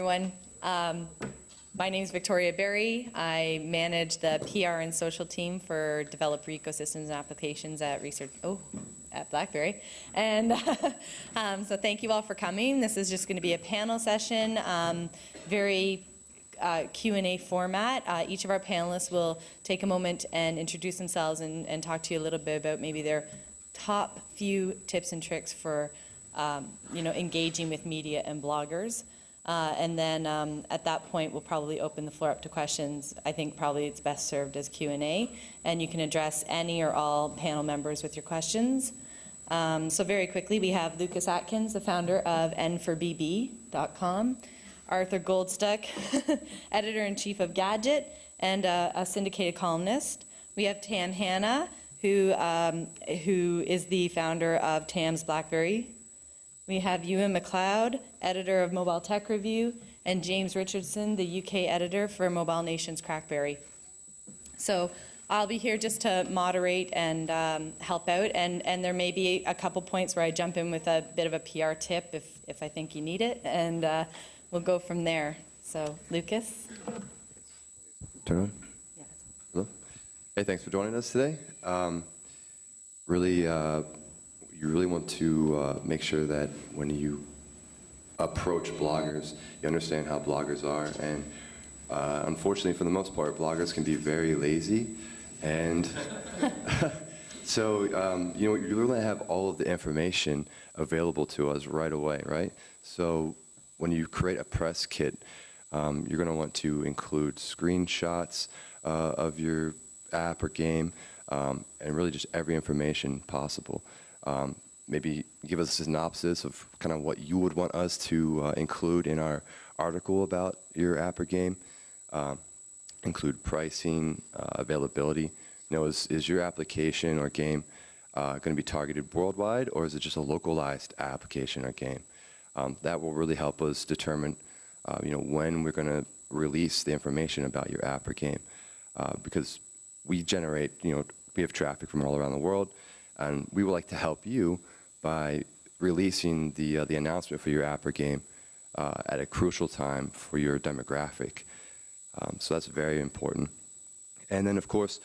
Everyone. My name is Victoria Berry. I manage the PR and social team for developer ecosystems and applications at BlackBerry. And so thank you all for coming. This is just going to be a panel session, very Q&A format. Each of our panelists will take a moment and introduce themselves and talk to you a little bit about maybe their top few tips and tricks for engaging with media and bloggers. And then at that point, we'll probably open the floor up to questions. I think probably it's best served as Q&A, and you can address any or all panel members with your questions. So very quickly, we have Lucas Atkins, the founder of n4bb.com, Arthur Goldstuck, editor-in-chief of Gadget, and a syndicated columnist. We have Tam Hanna, who is the founder of Tam's BlackBerry. We have Ewan MacLeod, editor of Mobile Tech Review, and James Richardson, the UK editor for Mobile Nation's Crackberry. So I'll be here just to moderate and help out, and there may be a couple points where I jump in with a bit of a PR tip if I think you need it, and we'll go from there. So, Lucas? Turn on? Yeah. Hello? Hey, thanks for joining us today. You really want to make sure that when you approach bloggers, you understand how bloggers are. And unfortunately, for the most part, bloggers can be very lazy. And so, you really have all of the information available to us right away, right? So when you create a press kit, you're going to want to include screenshots of your app or game, and really just every information possible. Maybe give us a synopsis of kind of what you would want us to include in our article about your app or game. Include pricing, availability. Is your application or game going to be targeted worldwide, or is it just a localized application or game? That will really help us determine, when we're going to release the information about your app or game, because we generate, we have traffic from all around the world. And we would like to help you by releasing the announcement for your app or game at a crucial time for your demographic. So that's very important. And then, of course,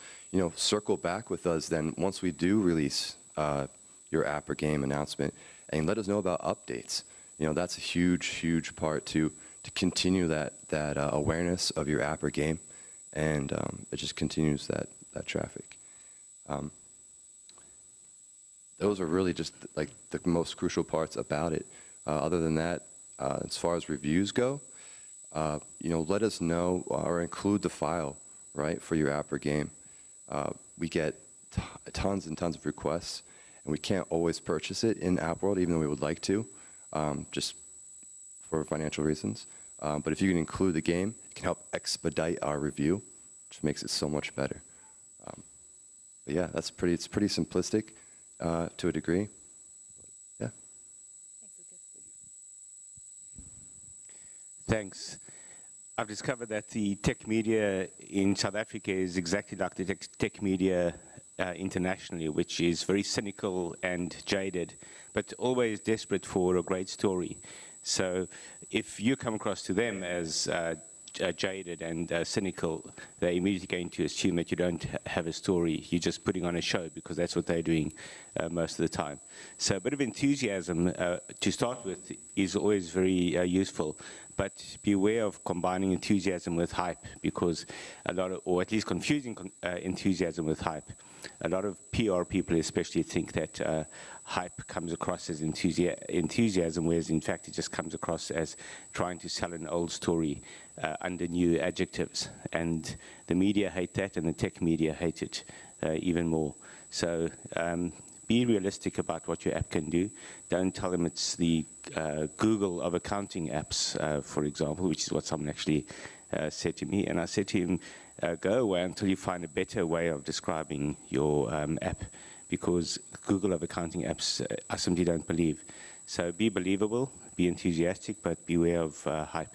circle back with us then once we do release your app or game announcement, and let us know about updates. That's a huge, huge part to continue that awareness of your app or game, and it just continues that traffic. Those are really just like the most crucial parts about it. Other than that, as far as reviews go, let us know or include the file, right, for your app or game. We get tons and tons of requests, and we can't always purchase it in App World, even though we would like to, just for financial reasons. But if you can include the game, it can help expedite our review, which makes it so much better. But yeah, it's pretty simplistic. To a degree. Yeah. Thanks. I've discovered that the tech media in South Africa is exactly like the tech media internationally, which is very cynical and jaded, but always desperate for a great story. So if you come across to them as jaded and cynical, they're immediately going to assume that you don't have a story. You're just putting on a show, because that's what they're doing most of the time. So a bit of enthusiasm to start with is always very useful, but beware of combining enthusiasm with hype, because or at least confusing enthusiasm with hype. A lot of PR people especially think that hype comes across as enthusiasm, whereas in fact it just comes across as trying to sell an old story under new adjectives. And the media hate that, and the tech media hate it even more. So be realistic about what your app can do. Don't tell them it's the Google of accounting apps, for example, which is what someone actually said to me. And I said to him, go away until you find a better way of describing your app, because Google of accounting apps, I simply don't believe. So be believable, be enthusiastic, but beware of hype.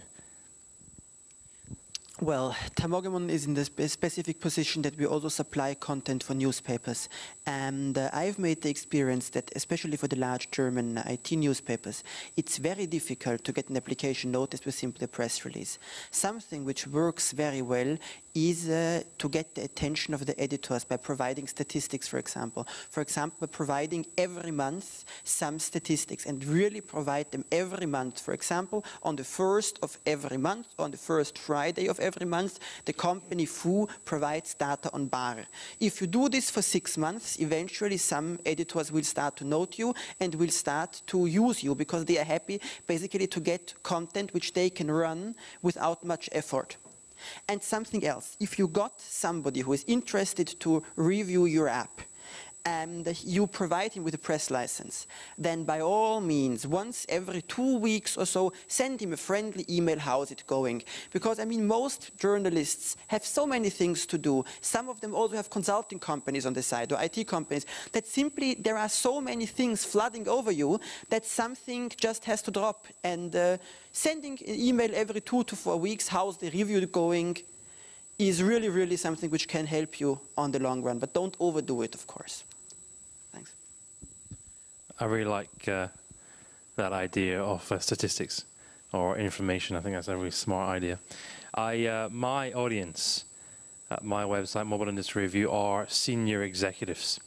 Well, Tamogamon is in the specific position that we also supply content for newspapers. And I've made the experience that, especially for the large German IT newspapers, it's very difficult to get an application noticed with simply a press release. Something which works very well is to get the attention of the editors by providing statistics, for example. For example, providing every month some statistics and really provide them every month. For example, on the 1st of every month, on the first Friday of every month, the company FU provides data on bar. If you do this for 6 months, eventually some editors will start to note you and will start to use you because they are happy basically to get content which they can run without much effort. And something else, if you got somebody who is interested to review your app and you provide him with a press license, then by all means, once every 2 weeks or so, send him a friendly email, how's it going? Because, I mean, most journalists have so many things to do. Some of them also have consulting companies on the side or IT companies that simply there are so many things flooding over you that something just has to drop. And sending an email every 2 to 4 weeks, how's the review going, is really, really something which can help you on the long run. But don't overdo it, of course. Thanks. I really like that idea of statistics or information. I think that's a really smart idea. My audience at my website, Mobile Industry Review, are senior executives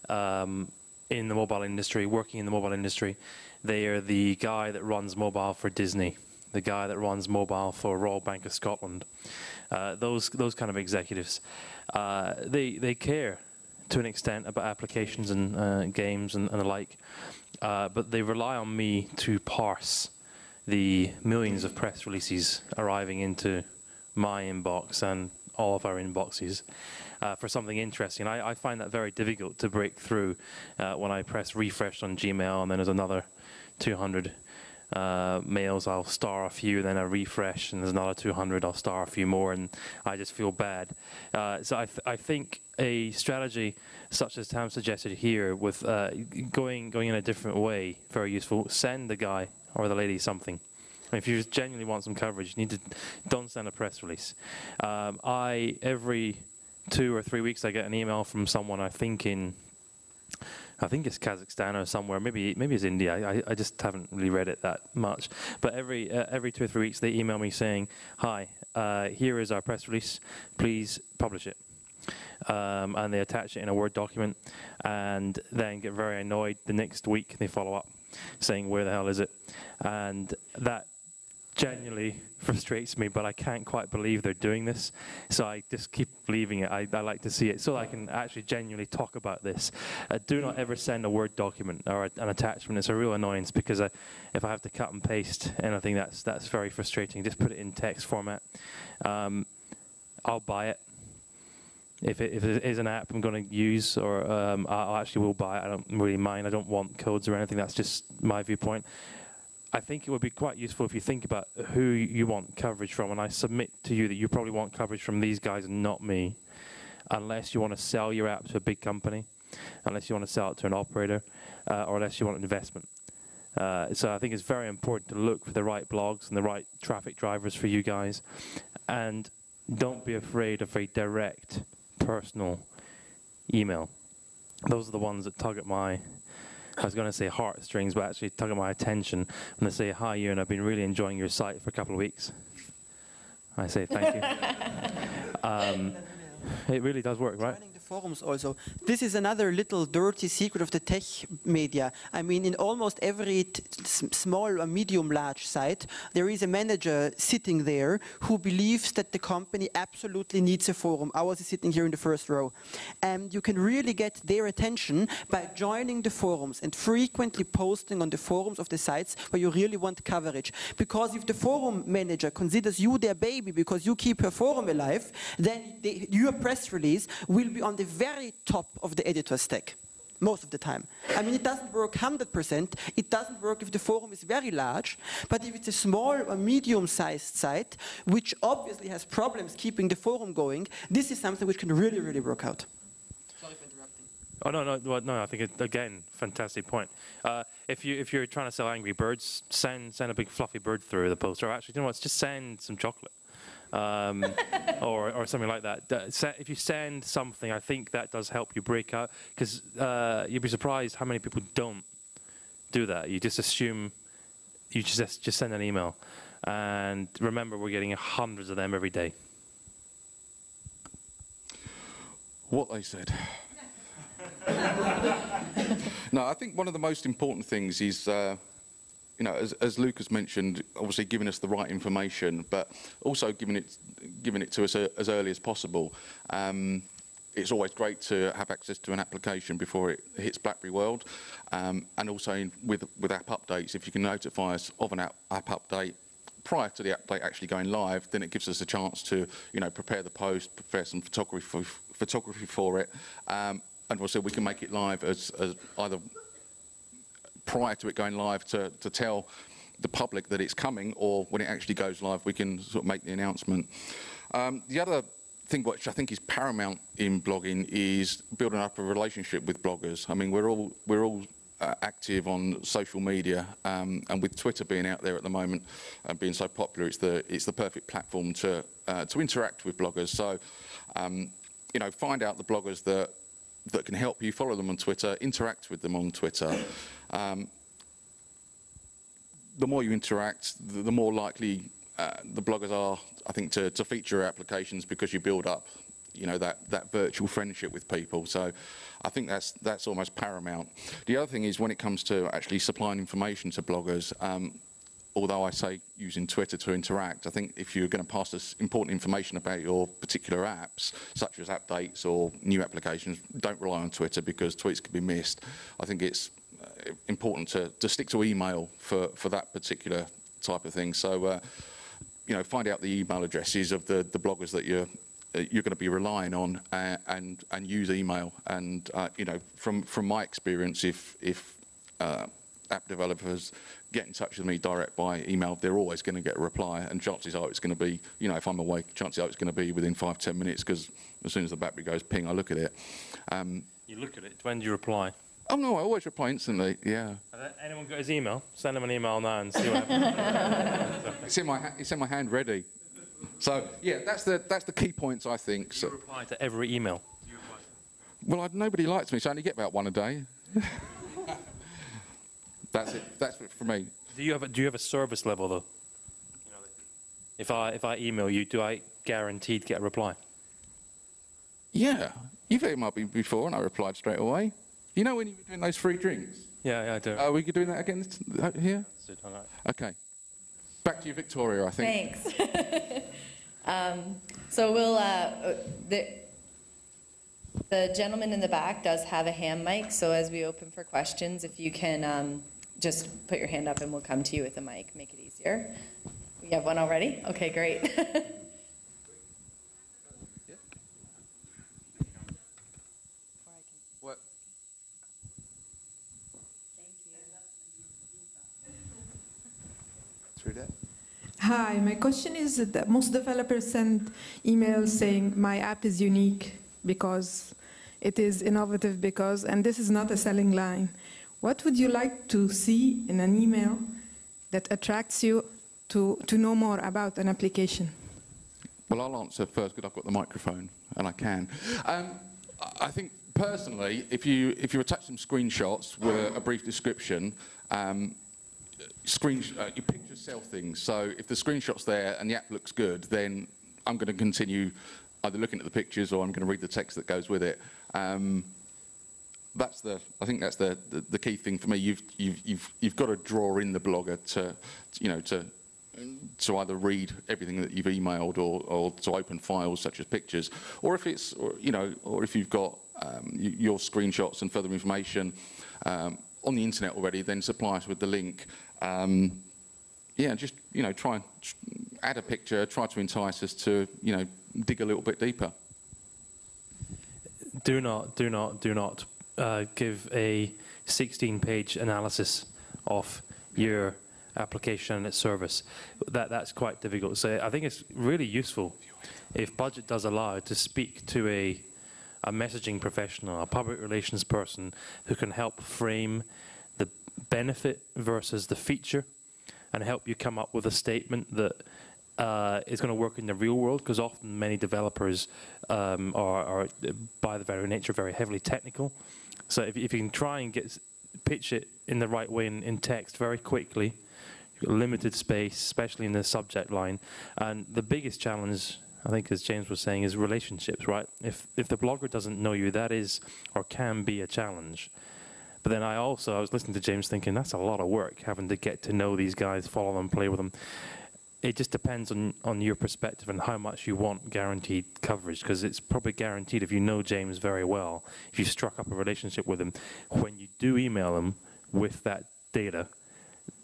in the mobile industry, working in the mobile industry. They are the guy that runs mobile for Disney, the guy that runs mobile for Royal Bank of Scotland. Those kind of executives, they care to an extent about applications and games and the like, but they rely on me to parse the millions of press releases arriving into my inbox and all of our inboxes for something interesting. I find that very difficult to break through when I press refresh on Gmail and then there's another 200 mails. I'll star a few, then I refresh, and there's another 200. I'll star a few more, and I just feel bad. So I think a strategy such as Tam suggested here, with going in a different way, very useful. Send the guy or the lady something. If you genuinely want some coverage, you need to don't send a press release. Every 2 or 3 weeks I get an email from someone, I think it's Kazakhstan or somewhere, maybe it's India. I just haven't really read it that much. But every 2 or 3 weeks they email me saying, "Hi, here is our press release. Please publish it." And they attach it in a Word document, and then get very annoyed the next week. They follow up saying, "Where the hell is it?" And that genuinely frustrates me, but I can't quite believe they're doing this, so I just keep leaving it. I like to see it so I can actually genuinely talk about this. Do not ever send a Word document or an attachment. It's a real annoyance, because if I have to cut and paste anything, that's very frustrating. Just put it in text format. I'll buy it. If it is an app I'm going to use, or I actually will buy it. I don't really mind. I don't want codes or anything. That's just my viewpoint. I think it would be quite useful if you think about who you want coverage from, and I submit to you that you probably want coverage from these guys and not me, unless you want to sell your app to a big company, unless you want to sell it to an operator, or unless you want an investment. So I think it's very important to look for the right blogs and the right traffic drivers for you guys, and don't be afraid of a direct personal email. Those are the ones that tug at my, I was going to say heartstrings, but actually tug at my attention when they say, "Hi, Ewan, I've been really enjoying your site for a couple of weeks." I say, "Thank you." It really does work, right? Forums also. This is another little dirty secret of the tech media. I mean, in almost every small or medium large site, there is a manager sitting there who believes that the company absolutely needs a forum. Ours is sitting here in the first row. And you can really get their attention by joining the forums and frequently posting on the forums of the sites where you really want coverage. Because if the forum manager considers you their baby because you keep her forum alive, then your press release will be on the very top of the editor stack, most of the time. I mean, it doesn't work 100%. It doesn't work if the forum is very large, but if it's a small or medium-sized site, which obviously has problems keeping the forum going, this is something which can really, really work out. Sorry for interrupting. Oh, no, I think, again, fantastic point. If you're trying to sell Angry Birds, send a big fluffy bird through the post, or actually, you know what, just send some chocolate. or something like that. If you send something, I think that does help you break out, because you'd be surprised how many people don't do that. You just assume, you just send an email. And remember, we're getting hundreds of them every day. What they said. No, I think one of the most important things is, you know, as Lucas mentioned, obviously giving us the right information, but also giving it to us as early as possible. It's always great to have access to an application before it hits BlackBerry World, and also with app updates, if you can notify us of an app update prior to the update actually going live, then it gives us a chance to, you know, prepare the post, prepare some photography for it, and also we can make it live as either prior to it going live to tell the public that it's coming, or when it actually goes live, we can sort of make the announcement. The other thing which I think is paramount in blogging is building up a relationship with bloggers. I mean, we're all active on social media, and with Twitter being out there at the moment and being so popular, it's the perfect platform to interact with bloggers. So, you know, find out the bloggers that can help you, follow them on Twitter, interact with them on Twitter. The more you interact, the more likely the bloggers are, I think, to feature your applications, because you build up, you know, that virtual friendship with people. So I think that's almost paramount. The other thing is, when it comes to actually supplying information to bloggers, although I say using Twitter to interact, I think if you're going to pass us important information about your particular apps, such as updates or new applications, don't rely on Twitter, because tweets can be missed. I think it's important to stick to email for that particular type of thing. So, you know, find out the email addresses of the bloggers that you're going to be relying on, and use email. And you know, from my experience, if app developers get in touch with me direct by email, they're always going to get a reply, and chances are it's going to be, you know, if I'm awake, chances are it's going to be within 5-10 minutes, because as soon as the battery goes ping, I look at it. You look at it. When do you reply? Oh no, I always reply instantly. Yeah. Has anyone got his email? Send him an email now and see what happens. It's in my hand, ready. So yeah, that's the key points, I think. Do you reply to every email? Well, nobody likes me, so I only get about one a day. That's it. That's it for me. Do you have a service level though? You know, if I email you, do I guaranteed get a reply? Yeah, you've emailed me before, and I replied straight away. You know when you were doing those free drinks? Yeah, I do. Are we doing that again here? All right. Okay. Back to you, Victoria, I think. Thanks. So we'll, the gentleman in the back does have a hand mic, so as we open for questions, if you can just put your hand up and we'll come to you with a mic, make it easier. We have one already? Okay, great. What? Through that? Hi, my question is that most developers send emails saying my app is unique because it is innovative because, and this is not a selling line. What would you like to see in an email that attracts you to know more about an application? Well, I'll answer first because I've got the microphone and I can. I think personally, if you attach some screenshots with a brief description, your pictures sell things. So if the screenshot's there and the app looks good, then I'm going to continue either looking at the pictures or I'm going to read the text that goes with it. I think that's the key thing for me. You've got to draw in the blogger to either read everything that you've emailed or to open files such as pictures, or if it's or if you've got your screenshots and further information on the internet already, then supply us with the link. Just try and add a picture, try to entice us to dig a little bit deeper. Do not give a 16-page analysis of your application and its service. That's quite difficult. So I think it's really useful, if budget does allow, to speak to a messaging professional, a public relations person who can help frame the benefit versus the feature and help you come up with a statement that is going to work in the real world, because often many developers are, by the very nature, very heavily technical. So if you can try and pitch it in the right way in text very quickly, you've got limited space, especially in the subject line. And the biggest challenge, I think, as James was saying, is relationships, right? If the blogger doesn't know you, that is or can be a challenge. But then I was listening to James thinking, that's a lot of work, having to get to know these guys, follow them, play with them. It just depends on your perspective and how much you want guaranteed coverage, because it's probably guaranteed if you know James very well, if you struck up a relationship with him, when you do email him with that data,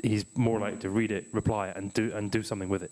he's more likely to read it, reply, and do something with it.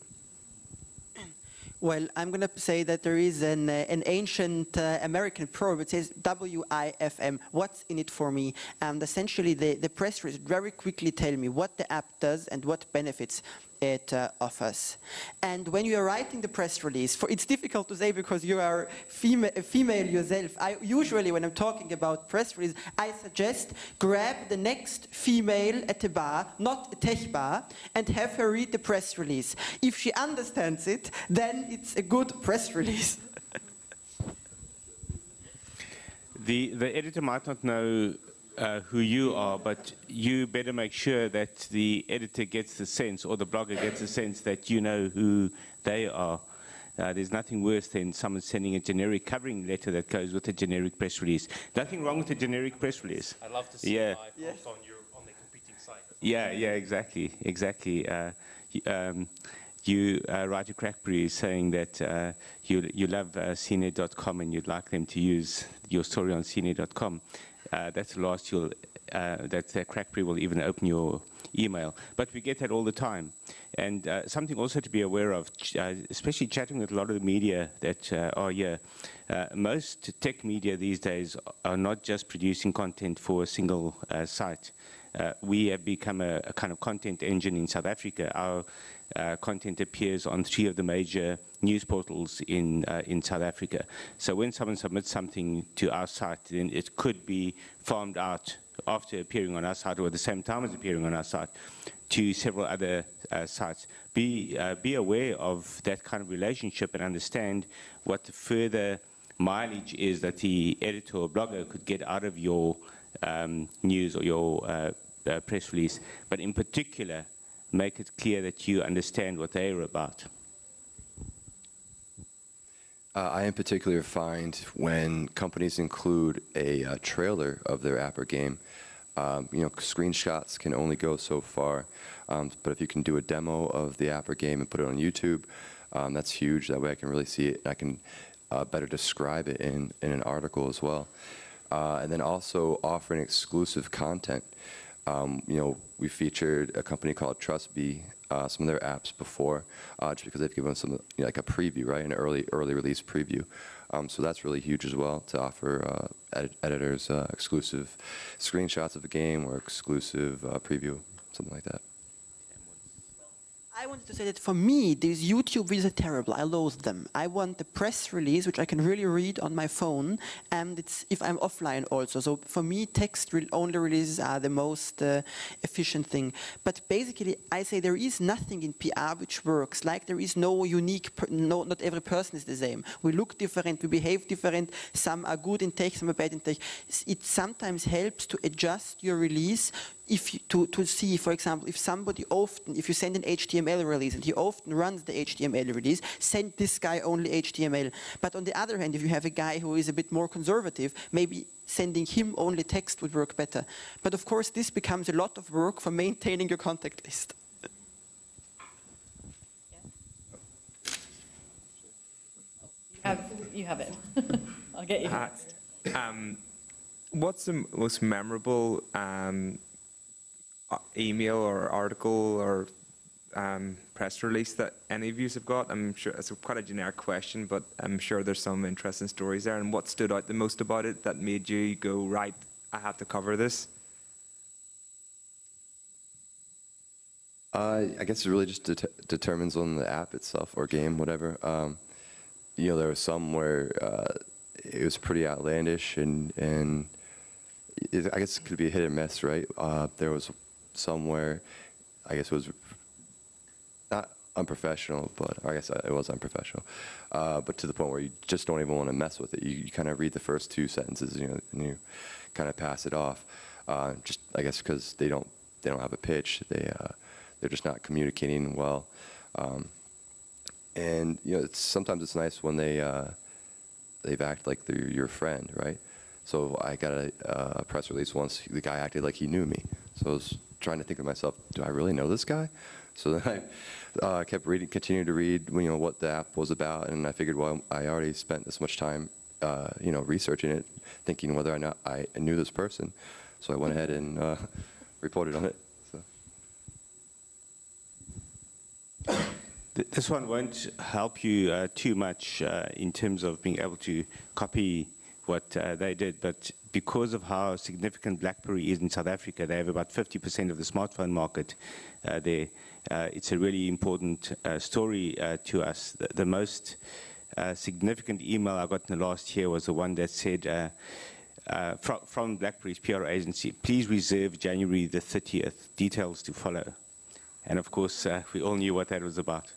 Well, I'm going to say that there is an ancient American proverb. It says WIFM, what's in it for me? And essentially the press release very quickly tell me what the app does and what benefits it offers. And when you are writing the press release, it's difficult to say because you are a female yourself. I usually, when I'm talking about press release, I suggest grab the next female at a bar, not a tech bar, and have her read the press release. If she understands it, then it's a good press release. The editor might not know who you are, but you better make sure that the editor gets the sense, or the blogger gets the sense, that you know who they are. There's nothing worse than someone sending a generic covering letter that goes with a generic press release. Nothing wrong with a generic press release. I'd love to see Yeah. my post on the competing site. Yeah, exactly. You write to BlackBerry saying that you love CNET.com and you'd like them to use your story on CNET.com. That's the last that BlackBerry will even open your email. But we get that all the time. And something also to be aware of, especially chatting with a lot of the media that are here, most tech media these days are not just producing content for a single site. We have become a kind of content engine in South Africa. Our content appears on 3 of the major news portals in South Africa. So when someone submits something to our site, then it could be farmed out after appearing on our site or at the same time as appearing on our site to several other sites. Be aware of that kind of relationship and understand what the further mileage is that the editor or blogger could get out of your news or your press release, but in particular, make it clear that you understand what they are about. I in particular find when companies include a trailer of their app or game, screenshots can only go so far, but if you can do a demo of the app or game and put it on YouTube, that's huge. That way I can really see it, and I can better describe it in an article as well. And then also offering exclusive content. We featured a company called TrustBee, some of their apps before, just because they've given us some, like a preview, right, an early release preview. So that's really huge as well, to offer editors exclusive screenshots of a game or exclusive preview, something like that. I wanted to say that for me, these YouTube videos are terrible. I loathe them. I want the press release, which I can really read on my phone, and it's if I'm offline also. So for me, text-only releases are the most efficient thing. But basically, I say there is nothing in PR which works. Like there is no unique, not every person is the same. We look different, we behave different. Some are good in tech, some are bad in tech. It sometimes helps to adjust your release to see, for example, if you send an HTML release and he often runs the HTML release, send this guy only HTML. But on the other hand, if you have a guy who is a bit more conservative, maybe sending him only text would work better. But of course, this becomes a lot of work for maintaining your contact list. You have it. I'll get you next. What's the most memorable email or article or press release that any of you have got? I'm sure it's quite a generic question, but I'm sure there's some interesting stories there. And what stood out the most about it that made you go, right, I have to cover this? I guess it really just determines on the app itself or game, whatever. There were some where it was pretty outlandish, and I guess it could be a hit or miss, right? There was some where I guess it was not unprofessional, but I guess it was unprofessional. But to the point where you just don't even want to mess with it. You kind of read the first 2 sentences, and you kind of pass it off. Just I guess because they don't have a pitch. They're just not communicating well. And sometimes it's nice when they've acted like they're your friend, right? So I got a press release once. The guy acted like he knew me. So I was trying to think to myself, do I really know this guy? So then I kept reading, continued to read, what the app was about, and I figured, well, I already spent this much time, researching it, thinking whether or not I knew this person. So I went ahead and reported on it. So. This one won't help you too much in terms of being able to copy what they did, but because of how significant BlackBerry is in South Africa, they have about 50% of the smartphone market there. It's a really important story to us. The most significant email I got in the last year was the one that said, from BlackBerry's PR agency, please reserve January the 30th, details to follow. And of course, we all knew what that was about.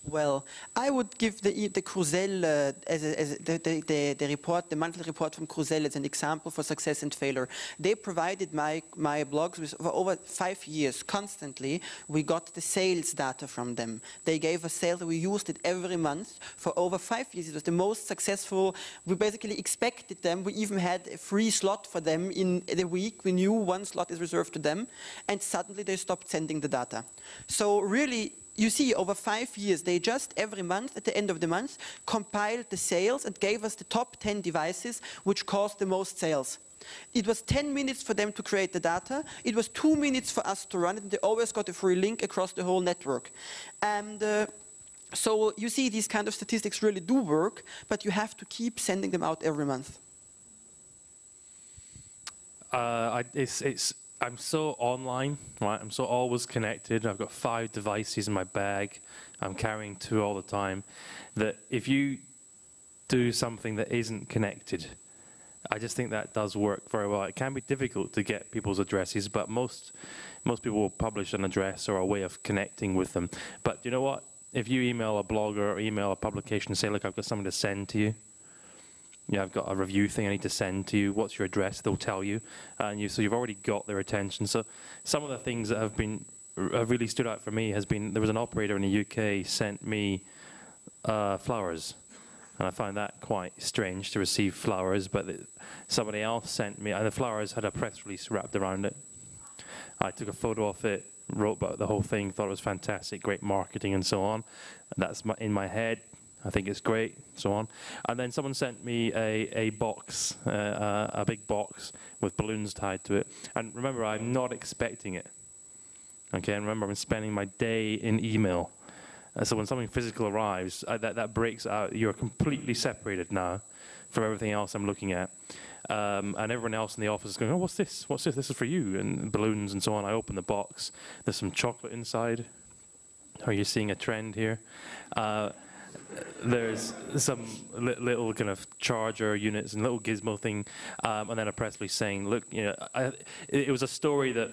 Well, I would give the Cruzel as the report, the monthly report from Cruzel as an example for success and failure. They provided my blogs with, for over 5 years, constantly. We got the sales data from them. They gave us sales, we used it every month for over 5 years. It was the most successful. We basically expected them. We even had a free slot for them in the week. We knew 1 slot is reserved to them, and suddenly they stopped sending the data. So really, you see, over 5 years, they just every month, at the end of the month, compiled the sales and gave us the top 10 devices which caused the most sales. It was 10 minutes for them to create the data. It was 2 minutes for us to run it, and they always got a free link across the whole network. And so you see, these kind of statistics really do work, but you have to keep sending them out every month. I'm so online, right? I'm so always connected. I've got 5 devices in my bag. I'm carrying 2 all the time. That if you do something that isn't connected, I just think that does work very well. It can be difficult to get people's addresses, but most people will publish an address or a way of connecting with them. But you know what? If you email a blogger or email a publication and say, look, I've got something to send to you, yeah, I've got a review thing I need to send to you. What's your address? They'll tell you, and so you've already got their attention. So some of the things that have really stood out for me has been, there was an operator in the UK sent me flowers, and I found that quite strange to receive flowers. But somebody else sent me, and the flowers had a press release wrapped around it. I took a photo of it, wrote about the whole thing, thought it was fantastic, great marketing, and so on. And that's in my head. I think it's great, so on. And then someone sent me a box, a big box with balloons tied to it. And remember, I'm not expecting it. Okay, and remember, I'm spending my day in email. So when something physical arrives, that breaks out. You're completely separated now from everything else I'm looking at. And everyone else in the office is going, oh, what's this? What's this? This is for you. And balloons and so on. I open the box. There's some chocolate inside. Are you seeing a trend here? There's some little kind of charger units and little gizmo thing, and then a press release saying, look, it was a story that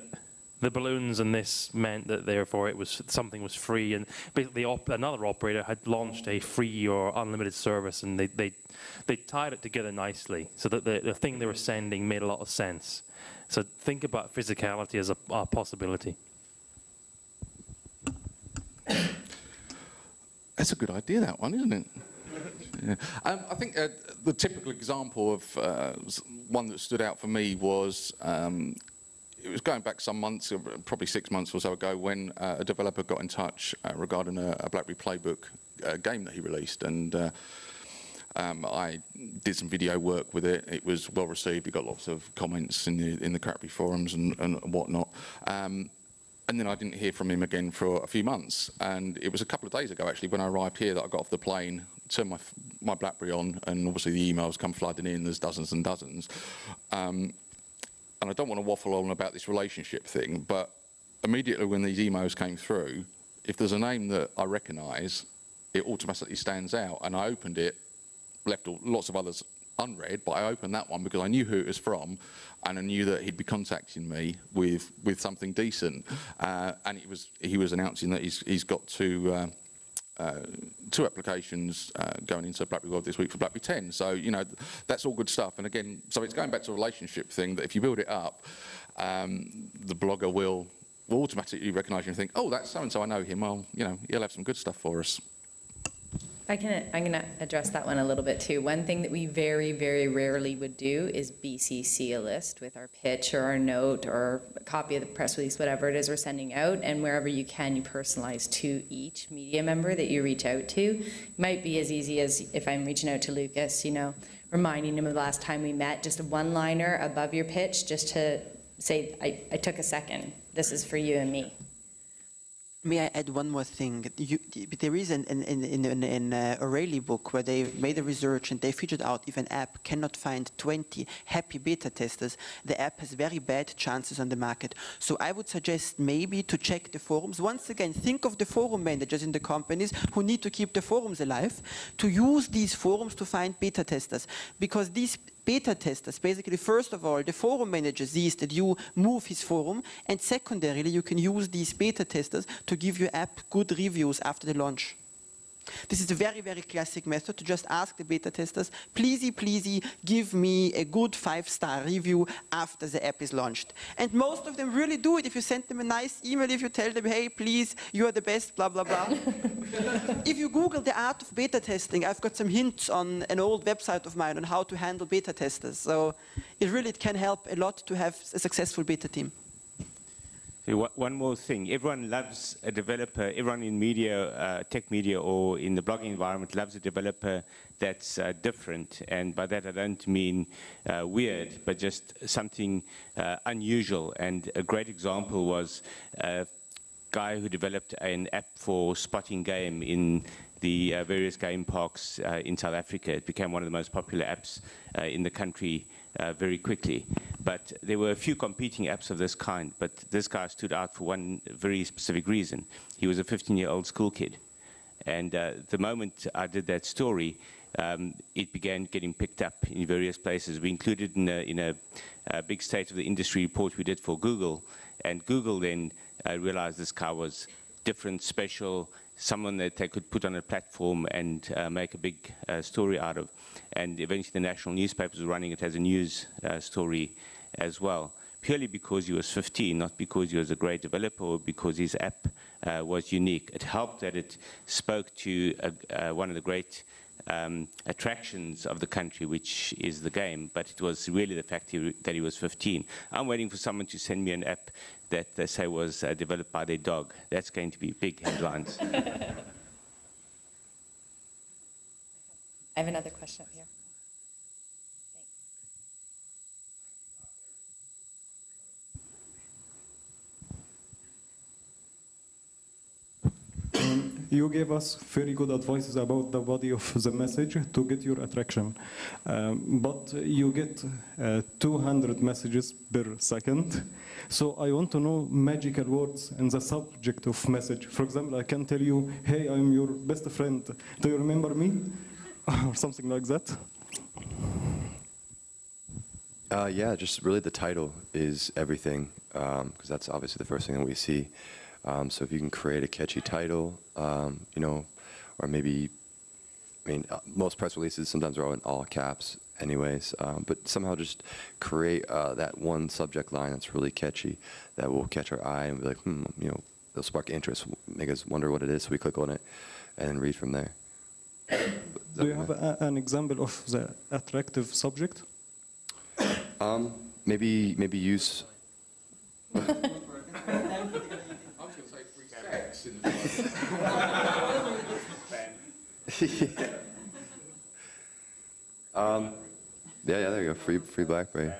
the balloons and this meant that therefore something was free, and basically another operator had launched a free or unlimited service, and they tied it together nicely so that the thing they were sending made a lot of sense. So think about physicality as a possibility. That's a good idea, that one, isn't it? Yeah. I think the typical example of one that stood out for me was, it was going back some months, probably 6 months or so ago, when a developer got in touch regarding a BlackBerry Playbook game that he released. And I did some video work with it. It was well received. We got lots of comments in the BlackBerry forums and whatnot. And then I didn't hear from him again for a few months. And it was a couple of days ago, actually, when I arrived here, that I got off the plane, turned my BlackBerry on, and obviously the emails come flooding in. There's dozens and dozens. And I don't want to waffle on about this relationship thing, but immediately when these emails came through, if there's a name that I recognise, it automatically stands out. And I opened it, left lots of others unread, but I opened that one because I knew who it was from, and I knew that he'd be contacting me with something decent. And he was announcing that he's got two applications going into BlackBerry World this week for BlackBerry 10. So, you know, that's all good stuff. And again, so it's going back to a relationship thing, that if you build it up, the blogger will automatically recognise you and think, oh, that's so-and-so, I know him. Well, you know, he'll have some good stuff for us. I'm going to address that one a little bit too. One thing that we very, very rarely would do is BCC a list with our pitch or our note or a copy of the press release, whatever it is we're sending out. And wherever you can, you personalize to each media member that you reach out to. It might be as easy as if I'm reaching out to Lucas, you know, reminding him of the last time we met, just a one-liner above your pitch, just to say, I took a second. This is for you and me. May I add one more thing? There is an O'Reilly book where they made a research and they figured out if an app cannot find 20 happy beta testers, the app has very bad chances on the market. So I would suggest maybe to check the forums. Once again, think of the forum managers in the companies who need to keep the forums alive, to use these forums to find beta testers. Because these beta testers, basically, first of all, the forum manager sees that you move his forum, and secondarily, you can use these beta testers to give your app good reviews after the launch. This is a very, very classic method, to just ask the beta testers, pleasey, give me a good 5-star review after the app is launched. And most of them really do it. If you send them a nice email, if you tell them, hey, please, you are the best, blah, blah, blah. If you Google the art of beta testing, I've got some hints on an old website of mine on how to handle beta testers. So it can help a lot to have a successful beta team. One more thing. Everyone loves a developer. Everyone in media, tech media, or in the blogging environment loves a developer that's different. And by that, I don't mean weird, but just something unusual. And a great example was a guy who developed an app for spotting game in the various game parks in South Africa. It became one of the most popular apps in the country very quickly. But there were a few competing apps of this kind, but this guy stood out for one very specific reason. He was a 15-year-old school kid. And the moment I did that story, it began getting picked up in various places. We included in a big state of the industry report we did for Google, and Google then realized this guy was different, special, someone that they could put on a platform and make a big story out of. And eventually the national newspapers were running it as a news story as well, purely because he was 15, not because he was a great developer or because his app was unique. It helped that it spoke to one of the great attractions of the country, which is the game, but it was really the fact that he was 15. I'm waiting for someone to send me an app that they say was developed by their dog. That's going to be big headlines. I have another question up here. You gave us very good advices about the body of the message to get your attraction. But you get 200 messages per second. So I want to know magical words in the subject of message. For example, I can tell you, hey, I'm your best friend. Do you remember me? Or something like that. Yeah, just really the title is everything, because that's obviously the first thing that we see. So if you can create a catchy title, you know, or maybe, I mean, most press releases sometimes are in all caps anyways, but somehow just create that one subject line that's really catchy, that will catch our eye and be like, you know, it'll spark interest, make us wonder what it is, so we click on it and then read from there. Do you have an example of the attractive subject? Maybe use... I was going to say free sex in the yeah, there you go. Free BlackBerry.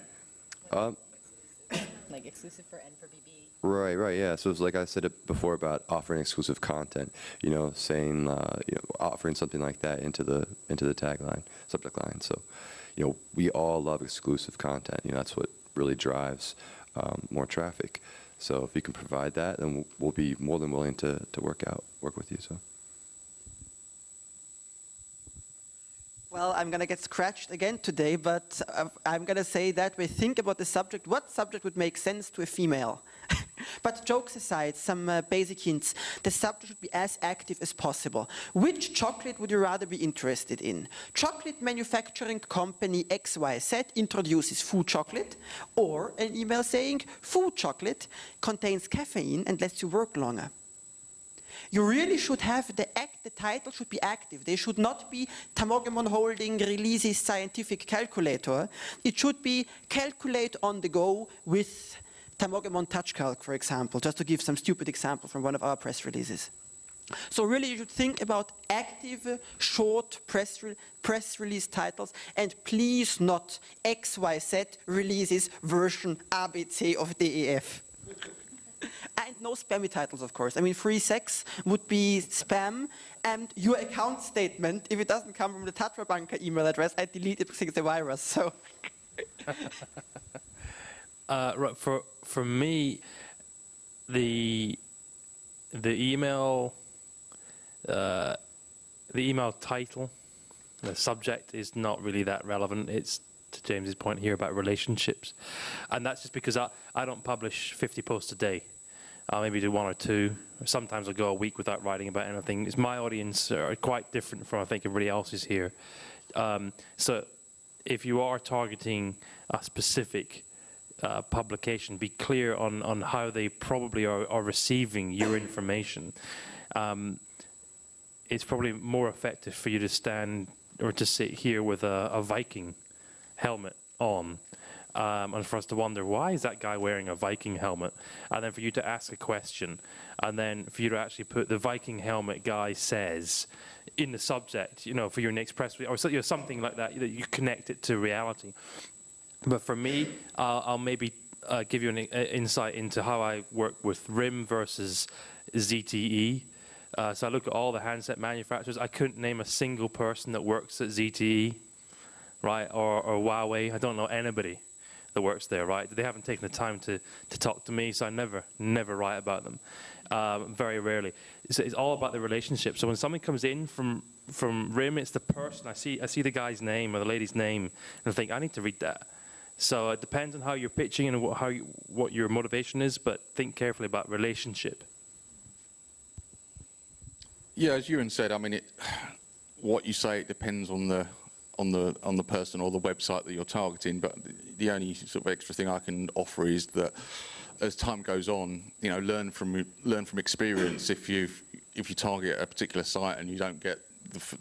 Like exclusive for N for BB. Right, yeah. So it's like I said it before about offering exclusive content. You know, saying, you know, offering something like that into the tagline, subject line. So, you know, we all love exclusive content. You know, that's what really drives more traffic. So if you can provide that, then we'll be more than willing to work with you. So. Well, I'm going to get scratched again today, but I'm going to say that we think about the subject. What subject would make sense to a female? But jokes aside, some basic hints. The subject should be as active as possible. Which chocolate would you rather be interested in? Chocolate manufacturing company XYZ introduces food chocolate, or an email saying food chocolate contains caffeine and lets you work longer. You really should have the title should be active. They should not be Tamogemon Holding releases scientific calculator. It should be calculate on the go with Tamogemon Touch Calc, for example, just to give some stupid example from one of our press releases. So really you should think about active, short press release titles, and please not XYZ releases version ABC of DEF. And no spammy titles, of course. I mean, free sex would be spam, and your account statement, if it doesn't come from the Tatra Banka email address, I delete it because it's a virus, so. Right, for me, the email title, the subject is not really that relevant. It's to James's point here about relationships, and that's just because I don't publish 50 posts a day. I'll maybe do one or two. Sometimes I'll go a week without writing about anything. It's my audience are quite different from I think everybody else is here. So if you are targeting a specific publication, be clear on how they probably are receiving your information. It's probably more effective for you to stand or to sit here with a Viking helmet on, and for us to wonder, why is that guy wearing a Viking helmet? And then for you to ask a question, and then for you to actually put the Viking helmet guy says in the subject, you know, for your next press release, or something like that, that you connect it to reality. But for me, I'll maybe give you an insight into how I work with RIM versus ZTE. So I look at all the handset manufacturers. I couldn't name a single person that works at ZTE, right, or Huawei. I don't know anybody that works there, right? They haven't taken the time to talk to me, so I never write about them, very rarely. It's all about the relationship. So when something comes in from RIM, it's the person. I see the guy's name or the lady's name, and I think, I need to read that. So it depends on how you're pitching and what your motivation is, but think carefully about relationship. Yeah, as Ewan said, I mean, what you say, it depends on the person or the website that you're targeting. But the only sort of extra thing I can offer is that as time goes on, you know, learn from experience. If you target a particular site and you don't get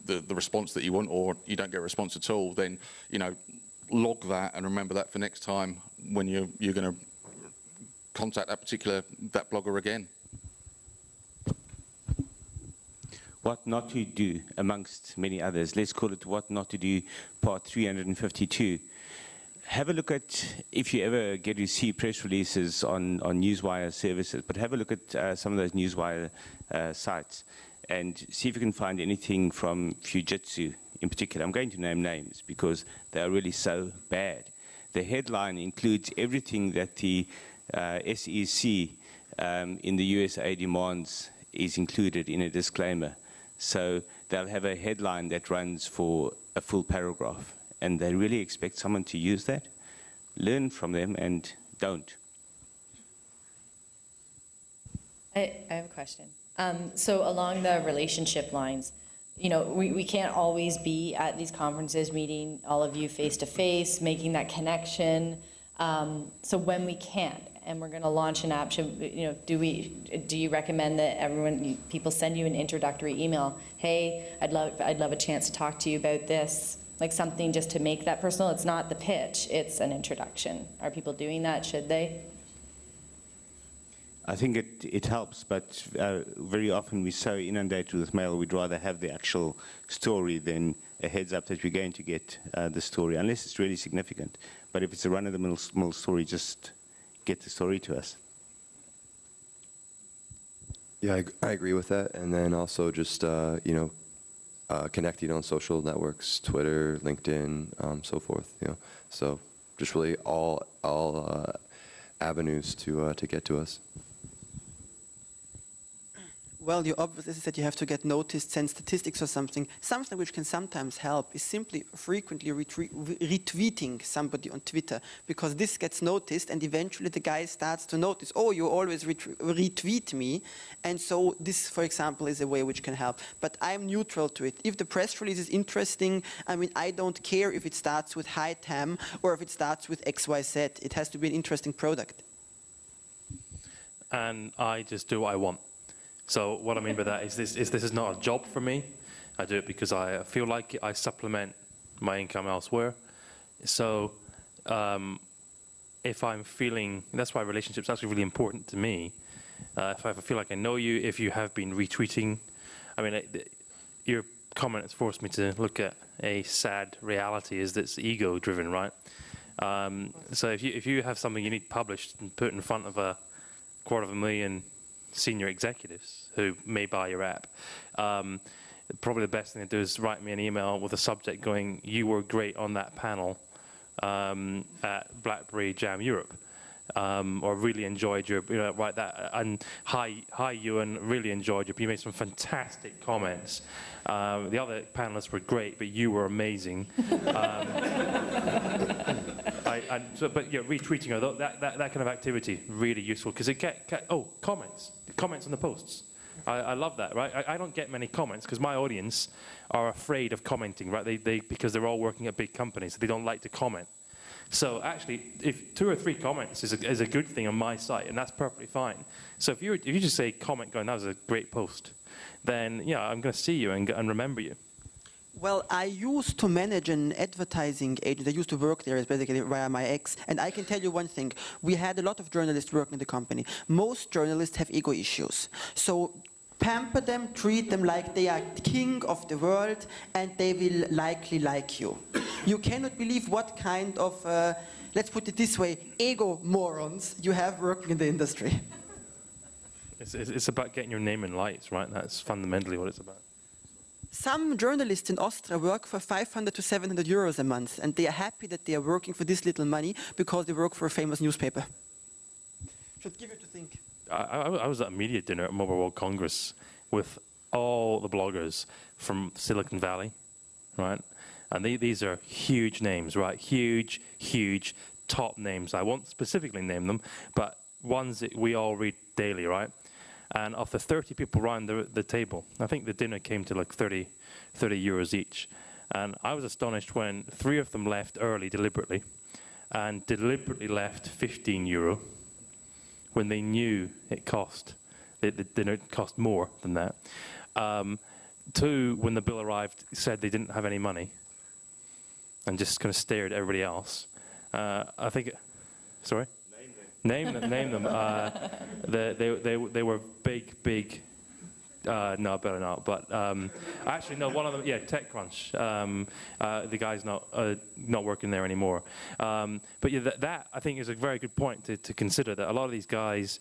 the response that you want, or you don't get a response at all, then, you know, log that and remember that for next time when you're going to contact that blogger again. What not to do, amongst many others. Let's call it what not to do, part 352. Have a look at, if you ever get to see press releases on Newswire services, but have a look at some of those Newswire sites and see if you can find anything from Fujitsu in particular. I'm going to name names because they are really so bad. The headline includes everything that the SEC in the USA demands is included in a disclaimer. So they'll have a headline that runs for a full paragraph, and they really expect someone to use that. Learn from them and don't. I have a question. So along the relationship lines, you know, we can't always be at these conferences meeting all of you face to face, making that connection. So when we can't, and we're going to launch an app, do you recommend that people send you an introductory email? Hey, I'd love a chance to talk to you about this, like something just to make that personal. It's not the pitch; it's an introduction. Are people doing that? Should they? I think it helps, but very often we're so inundated with mail, we'd rather have the actual story than a heads up that we're going to get the story, unless it's really significant. But if it's a run-of-the-mill story, just get the story to us. Yeah, I agree with that. And then also just, connecting on social networks, Twitter, LinkedIn, so forth, you know. So just really all avenues to get to us. Well, you obviously said you have to get noticed, send statistics or something. Something which can sometimes help is simply frequently retweeting somebody on Twitter, because this gets noticed and eventually the guy starts to notice, oh, you always retweet me. And so this, for example, is a way which can help. But I'm neutral to it. If the press release is interesting, I mean, I don't care if it starts with hi Tam or if it starts with XYZ. It has to be an interesting product. And I just do what I want. So what I mean by that is this is not a job for me. I do it because I feel like it. I supplement my income elsewhere. So if I'm feeling, that's why relationships are actually really important to me. If I feel like I know you, if you have been retweeting, I mean, your comment has forced me to look at a sad reality, is that it's ego-driven, right? So if you have something you need published and put in front of 250,000 senior executives who may buy your app, probably the best thing to do is write me an email with a subject going, you were great on that panel at BlackBerry JAM Europe, or really enjoyed your, write that, and hi Ewan, really enjoyed you made some fantastic comments. The other panelists were great, but you were amazing. But yeah, retweeting that kind of activity, really useful, because it comments on the posts. I love that, right? I don't get many comments because my audience are afraid of commenting, right? Because they're all working at big companies, so they don't like to comment. So actually, if 2 or 3 comments is a good thing on my site, and that's perfectly fine. So if you just say comment going, that was a great post, then yeah, I'm going to see you and remember you. Well, I used to manage an advertising agent. I used to work there, basically via my ex. And I can tell you one thing. We had a lot of journalists working in the company. Most journalists have ego issues. So pamper them, treat them like they are king of the world, and they will likely like you. You cannot believe what kind of, let's put it this way, ego morons you have working in the industry. It's about getting your name in lights, right? That's fundamentally what it's about. Some journalists in Austria work for 500 to 700 euros a month, and they are happy that they are working for this little money because they work for a famous newspaper. Should give you to think. I was at a media dinner at Mobile World Congress with all the bloggers from Silicon Valley, right? And these are huge names, right? Huge, huge top names. I won't specifically name them, but ones that we all read daily, right? And of the 30 people around the table, I think the dinner came to like 30 euros each. And I was astonished when 3 of them left early deliberately, and deliberately left 15 euro when they knew it cost. The dinner cost more than that. 2, when the bill arrived, said they didn't have any money and just kind of stared at everybody else. I think, sorry? Name them. They were big. No, better not. But actually, no. One of them, yeah, TechCrunch. The guy's not working there anymore. But yeah, that I think is a very good point to consider. That a lot of these guys,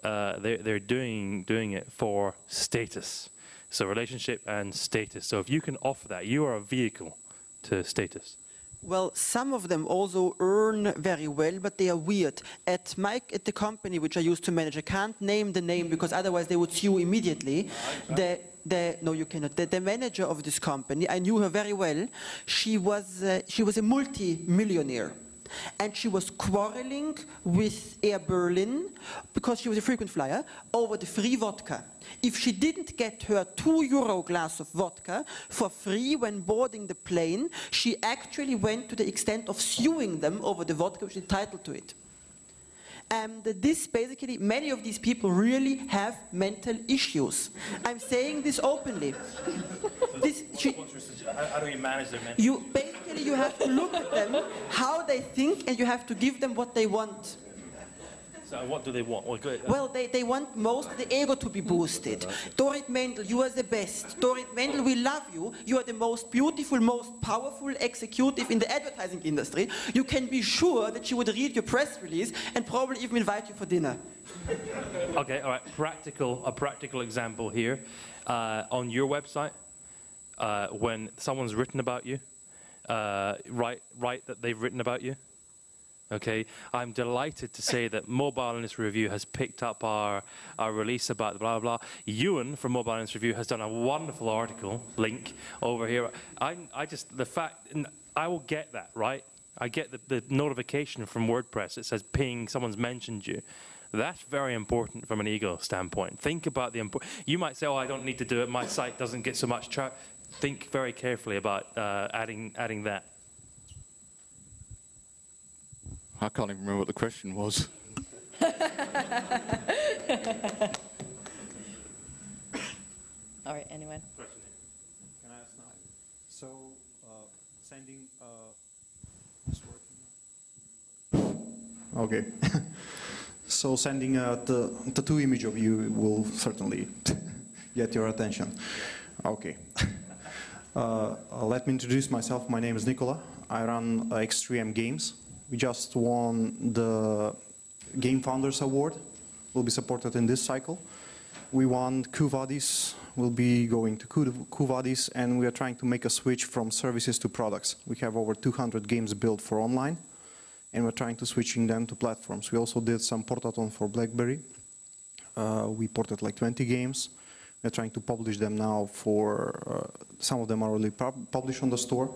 they're doing it for status. So relationship and status. So if you can offer that, you are a vehicle to status. Well, some of them also earn very well, but they are weird. At the company which I used to manage, I can't name the name because otherwise they would sue immediately. No, you cannot. The manager of this company, I knew her very well. She was a multi-millionaire. And she was quarreling with Air Berlin, because she was a frequent flyer, over the free vodka. If she didn't get her €2 glass of vodka for free when boarding the plane, she actually went to the extent of suing them over the vodka which is entitled to it. And this basically, many of these people really have mental issues. I'm saying this openly. How do we manage their mental Basically, you have to look at them, how they think, and you have to give them what they want. So what do they want? Well, they want most the ego to be boosted. Dorit Mendel, you are the best. Dorit Mendel, we love you. You are the most beautiful, most powerful executive in the advertising industry. You can be sure that she would read your press release and probably even invite you for dinner. Okay, all right. A practical example here. On your website, when someone's written about you, write that they've written about you. Okay, I'm delighted to say that Mobile Industry Review has picked up our release about blah, blah, blah. Ewan from Mobile Industry Review has done a wonderful article, link over here. I will get that, right? I get the notification from WordPress. It says ping, someone's mentioned you. That's very important from an ego standpoint. Think about you might say, oh, I don't need to do it. My site doesn't get so much traffic. Think very carefully about adding that. I can't even remember what the question was. All right, anyone? Can I ask now? So, sending. Okay. So sending the tattoo image of you will certainly get your attention. Okay. Let me introduce myself. My name is Nicola. I run X3M Games. We just won the Game Founders Award. Will be supported in this cycle. We won Kuvadis. We'll be going to Kuvadis, and we are trying to make a switch from services to products. We have over 200 games built for online, and we're trying to switching them to platforms. We also did some portathon for BlackBerry. We ported like 20 games. We're trying to publish them now for, some of them are already published on the store.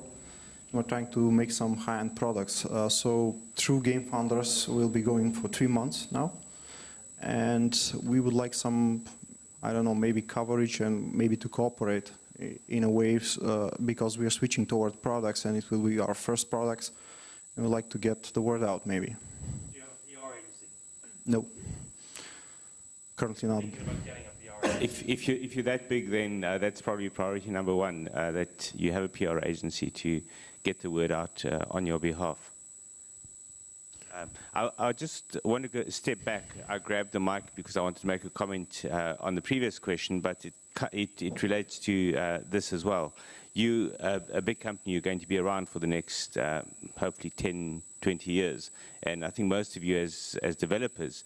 We're trying to make some high-end products. So through Game Founders, we'll be going for 3 months now. And we would like some, I don't know, maybe coverage and maybe to cooperate in a way because we are switching toward products and it will be our first products. And we'd like to get the word out, maybe. Do you have a PR agency? No. Currently not. If you're that big, then that's probably priority number one, that you have a PR agency to get the word out on your behalf. I just want to go a step back. I grabbed the mic because I wanted to make a comment on the previous question, but it relates to this as well. You, a big company, you're going to be around for the next, hopefully 10, 20 years. And I think most of you as developers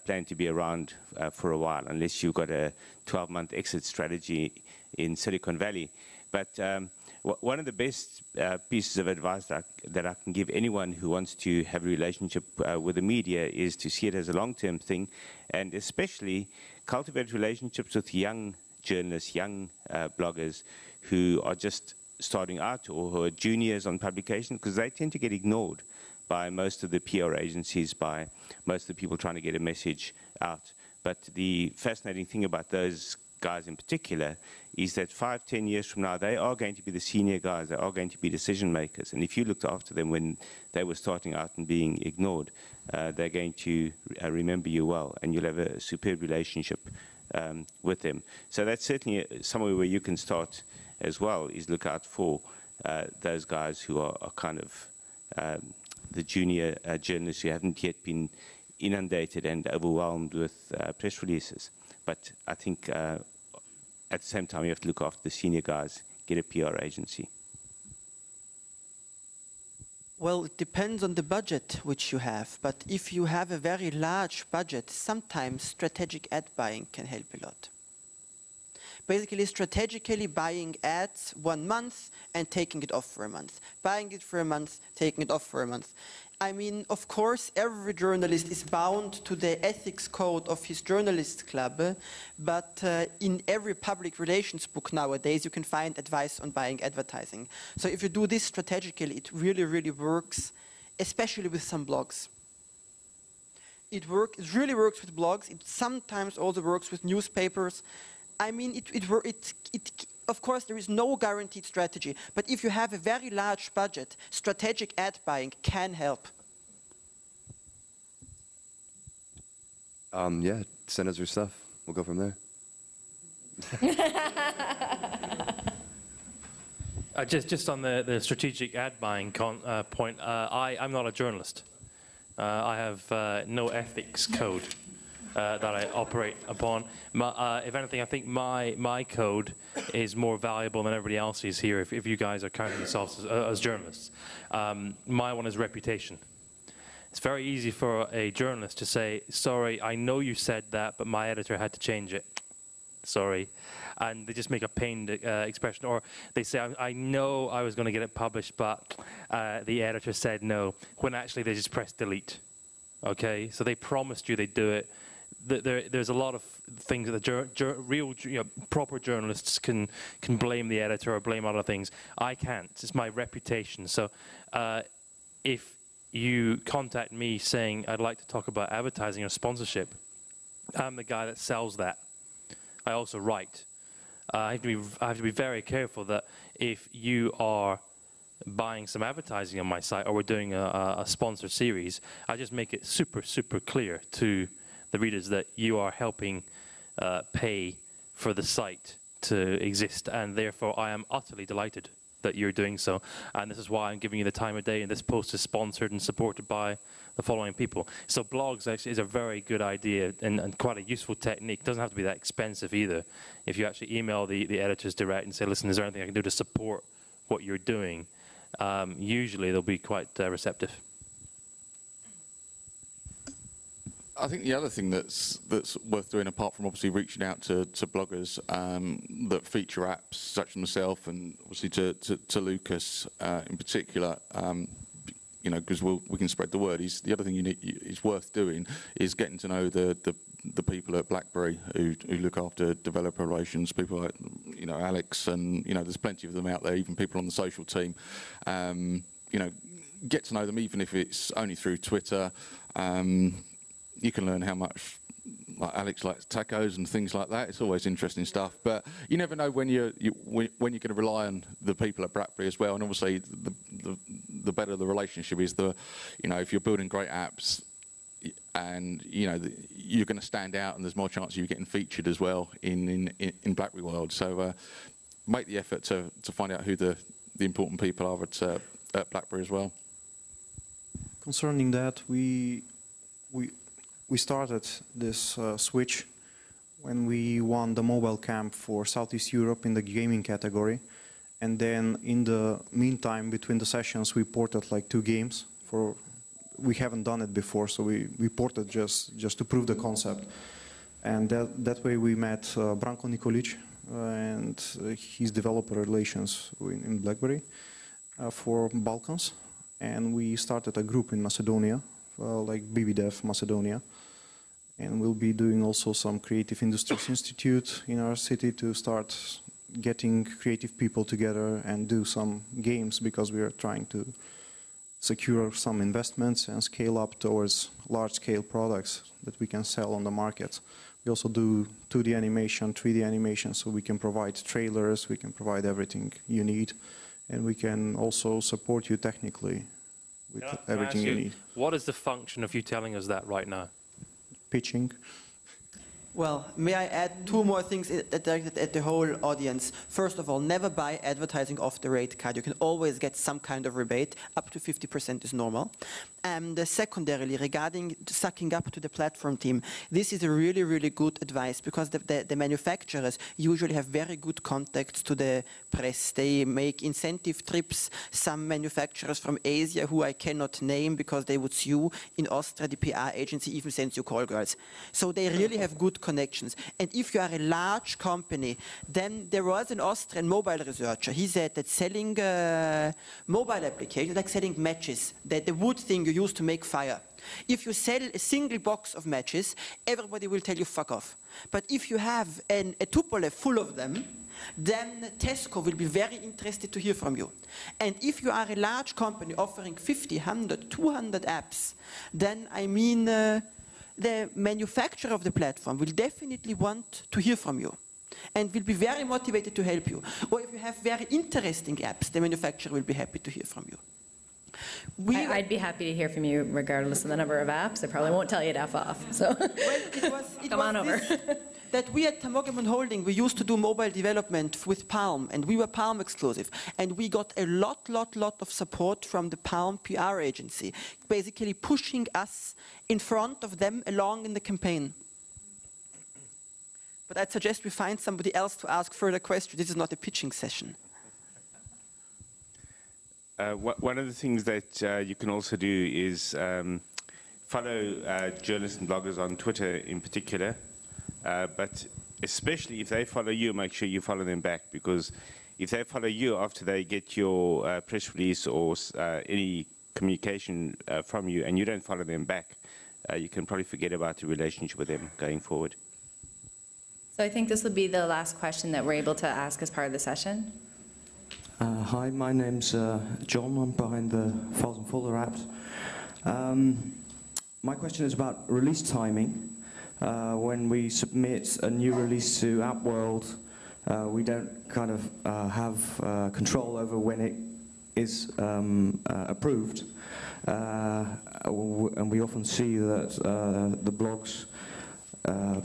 plan to be around for a while, unless you've got a 12-month exit strategy in Silicon Valley. But one of the best pieces of advice that I can give anyone who wants to have a relationship with the media is to see it as a long-term thing, and especially cultivate relationships with young journalists, young bloggers who are just starting out or who are juniors on publication, because they tend to get ignored by most of the PR agencies, by most of the people trying to get a message out. But the fascinating thing about those guys in particular is that 5, 10 years from now, they are going to be the senior guys, they are going to be decision makers. And if you looked after them when they were starting out and being ignored, they're going to remember you well, and you'll have a superb relationship with them. So that's certainly somewhere where you can start as well, is look out for those guys who are kind of the junior journalists who haven't yet been inundated and overwhelmed with press releases. But I think at the same time, you have to look after the senior guys, get a PR agency. Well, it depends on the budget which you have. But if you have a very large budget, sometimes strategic ad buying can help a lot. Basically, strategically buying ads 1 month and taking it off for a month. Buying it for a month, taking it off for a month. I mean, of course, every journalist is bound to the ethics code of his journalist club, but in every public relations book nowadays, you can find advice on buying advertising. So if you do this strategically, it really, really works, especially with some blogs. It really works with blogs. It sometimes also works with newspapers. I mean, of course, there is no guaranteed strategy, but if you have a very large budget, strategic ad buying can help. Yeah, send us your stuff. We'll go from there. Just on the strategic ad buying point, I'm not a journalist. I have no ethics code that I operate upon. If anything, I think my code is more valuable than everybody else's here, if you guys are counting yourselves as journalists. My one is reputation. It's very easy for a journalist to say, sorry, I know you said that, but my editor had to change it. sorry. And they just make a pained expression. Or they say, I know I was going to get it published, but the editor said no, when actually they just press delete. Okay, so they promised you they'd do it. There's a lot of things that the real, proper journalists can blame the editor or blame other things. I can't. It's my reputation. So if you contact me saying I'd like to talk about advertising or sponsorship, I'm the guy that sells that. I also write. I have to be very careful that if you are buying some advertising on my site or we're doing a sponsored series, I just make it super, super clear to the readers that you are helping pay for the site to exist, and therefore I am utterly delighted that you're doing so, and this is why I'm giving you the time of day, and this post is sponsored and supported by the following people. So blogs actually is a very good idea and quite a useful technique. It doesn't have to be that expensive either. If you actually email the editors direct and say, listen, is there anything I can do to support what you're doing? Usually they'll be quite receptive. I think the other thing that's worth doing, apart from obviously reaching out to bloggers that feature apps, such as myself, and obviously to Lucas in particular, because we can spread the word. The other thing is worth doing is getting to know the people at BlackBerry who look after developer relations, people like Alex, and there's plenty of them out there, even people on the social team. Get to know them, even if it's only through Twitter. You can learn how much Alex likes tacos and things like that. It's always interesting stuff. But you never know when you're going to rely on the people at BlackBerry as well. And obviously, the better the relationship is, if you're building great apps, and you're going to stand out, and there's more chance of you getting featured as well in BlackBerry world. So make the effort to find out who the important people are at BlackBerry as well. Concerning that, we started this switch when we won the mobile camp for Southeast Europe in the gaming category, and then in the meantime between the sessions we ported like 2 games. We haven't done it before, so we ported just to prove the concept, and that way we met Branko Nikolic and his developer relations in BlackBerry for Balkans, and we started a group in Macedonia, like BBDev Macedonia, and we'll be doing also some Creative Industries Institute in our city to start getting creative people together and do some games, because we are trying to secure some investments and scale up towards large-scale products that we can sell on the market. We also do 2D animation, 3D animation, so we can provide trailers, we can provide everything you need, and we can also support you technically with everything you need. What is the function of you telling us that right now? Pitching. Well, may I add 2 more things directed at the whole audience. First of all, never buy advertising off the rate card. You can always get some kind of rebate. Up to 50% is normal. And secondarily, regarding sucking up to the platform team, this is a really, really good advice, because the manufacturers usually have very good contacts to the press. They make incentive trips. Some manufacturers from Asia, who I cannot name because they would sue, in Austria, the PR agency even sends you call girls. So they really have good connections. And if you are a large company, then there was an Austrian mobile researcher. He said that selling mobile applications, like selling matches, that the wood thing you use to make fire. If you sell a single box of matches, everybody will tell you fuck off. But if you have a Tupolev full of them, then Tesco will be very interested to hear from you. And if you are a large company offering 50, 100, 200 apps, then I mean the manufacturer of the platform will definitely want to hear from you and will be very motivated to help you. Or if you have very interesting apps, the manufacturer will be happy to hear from you. I'd be happy to hear from you regardless of the number of apps. I probably won't tell you to F off. So come on over. That we at Tamogemon Holding, we used to do mobile development with Palm, and we were Palm exclusive. And we got a lot of support from the Palm PR agency, basically pushing us in front of them along in the campaign. But I'd suggest we find somebody else to ask further questions. This is not a pitching session. One of the things that you can also do is follow journalists and bloggers on Twitter in particular, but especially if they follow you, make sure you follow them back, because if they follow you after they get your press release or any communication from you and you don't follow them back, you can probably forget about the relationship with them going forward. So I think this will be the last question that we're able to ask as part of the session. Hi, my name's John. I'm behind the Files and Folder apps. My question is about release timing. When we submit a new release to App World, we don't kind of have control over when it is approved. And we often see that the blogs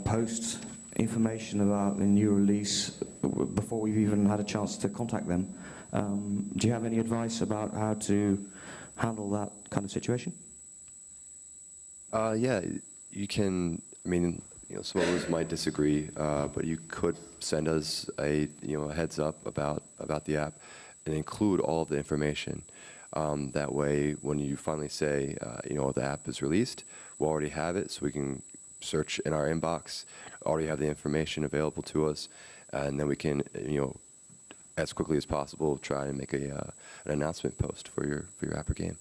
post information about the new release before we've even had a chance to contact them. Do you have any advice about how to handle that kind of situation? Yeah, you can. I mean, some of us might disagree, but you could send us a a heads up about the app and include all of the information. That way, when you finally say the app is released, we'll already have it, so we can search in our inbox, already have the information available to us, and then we can as quickly as possible try and make an announcement post for your app or game.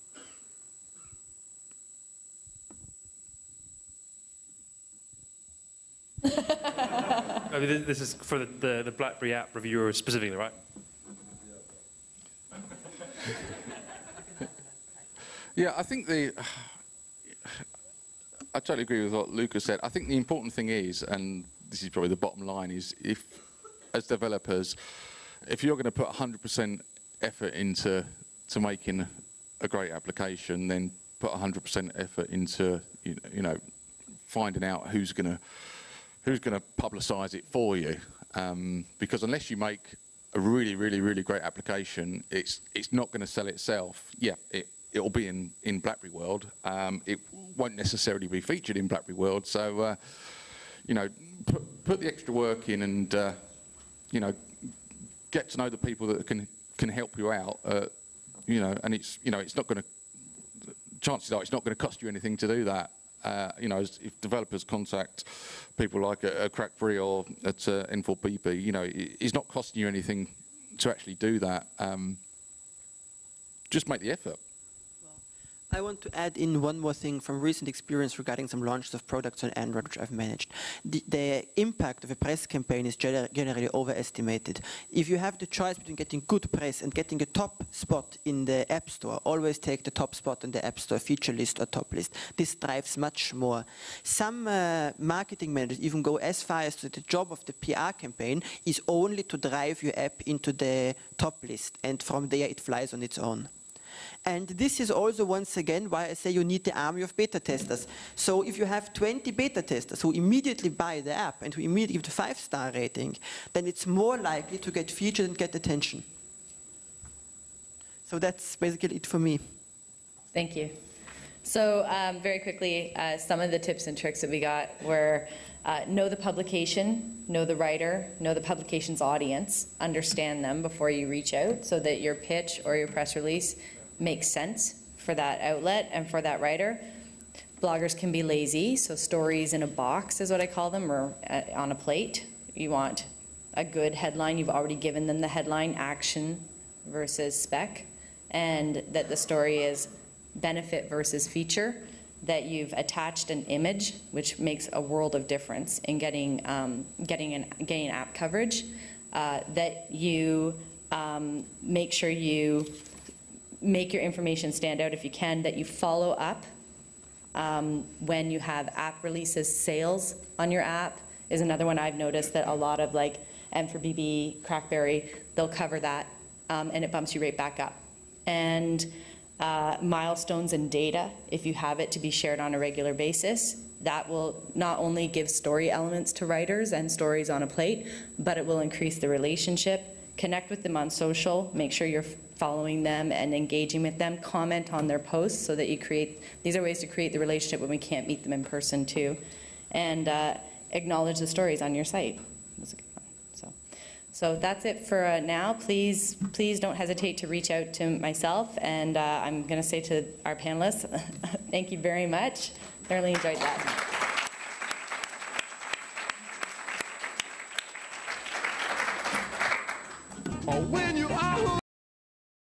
I mean, this is for the BlackBerry app reviewers specifically, right? Yeah, I think I totally agree with what Lucas said. I think the important thing is, and this is probably the bottom line, is as developers, if you're going to put 100% effort into making a great application, then put 100% effort into finding out who's going to publicize it for you, because unless you make a really, really, really great application, it's not going to sell itself. Yeah, it'll be in BlackBerry World. It won't necessarily be featured in BlackBerry World. So, put the extra work in, and get to know the people that can help you out. And it's not going to. Chances are, it's not going to cost you anything to do that. If developers contact people like at Crackberry or at N4PP, it's not costing you anything to actually do that. Just make the effort. I want to add in one more thing from recent experience regarding some launches of products on Android which I've managed. The impact of a press campaign is generally overestimated. If you have the choice between getting good press and getting a top spot in the App Store, always take the top spot in the App Store, feature list or top list. This drives much more. Some marketing managers even go as far as to the job of the PR campaign is only to drive your app into the top list, and from there it flies on its own. And this is also, once again, why I say you need the army of beta testers. So if you have 20 beta testers who immediately buy the app and who immediately give the 5-star rating, then it's more likely to get featured and get attention. So that's basically it for me. Thank you. So very quickly, some of the tips and tricks that we got were know the publication, know the writer, know the publication's audience, understand them before you reach out so that your pitch or your press release makes sense for that outlet and for that writer. Bloggers can be lazy, so stories in a box is what I call them, or on a plate. You want a good headline. You've already given them the headline, action versus spec, and that the story is benefit versus feature, that you've attached an image, which makes a world of difference in getting app coverage, that you make sure you make your information stand out if you can, that you follow up when you have app releases. Sales on your app is another one I've noticed that a lot of, like N4BB, Crackberry, they'll cover that, and it bumps you right back up. And milestones and data, if you have it to be shared on a regular basis, that will not only give story elements to writers and stories on a plate, but it will increase the relationship. Connect with them on social, make sure you're following them and engaging with them, comment on their posts so that you create, these are ways to create the relationship when we can't meet them in person too. And acknowledge the stories on your site. That's a good one. So that's it for now. Please don't hesitate to reach out to myself, and I'm going to say to our panelists, thank you very much. Thoroughly enjoyed that. or when you are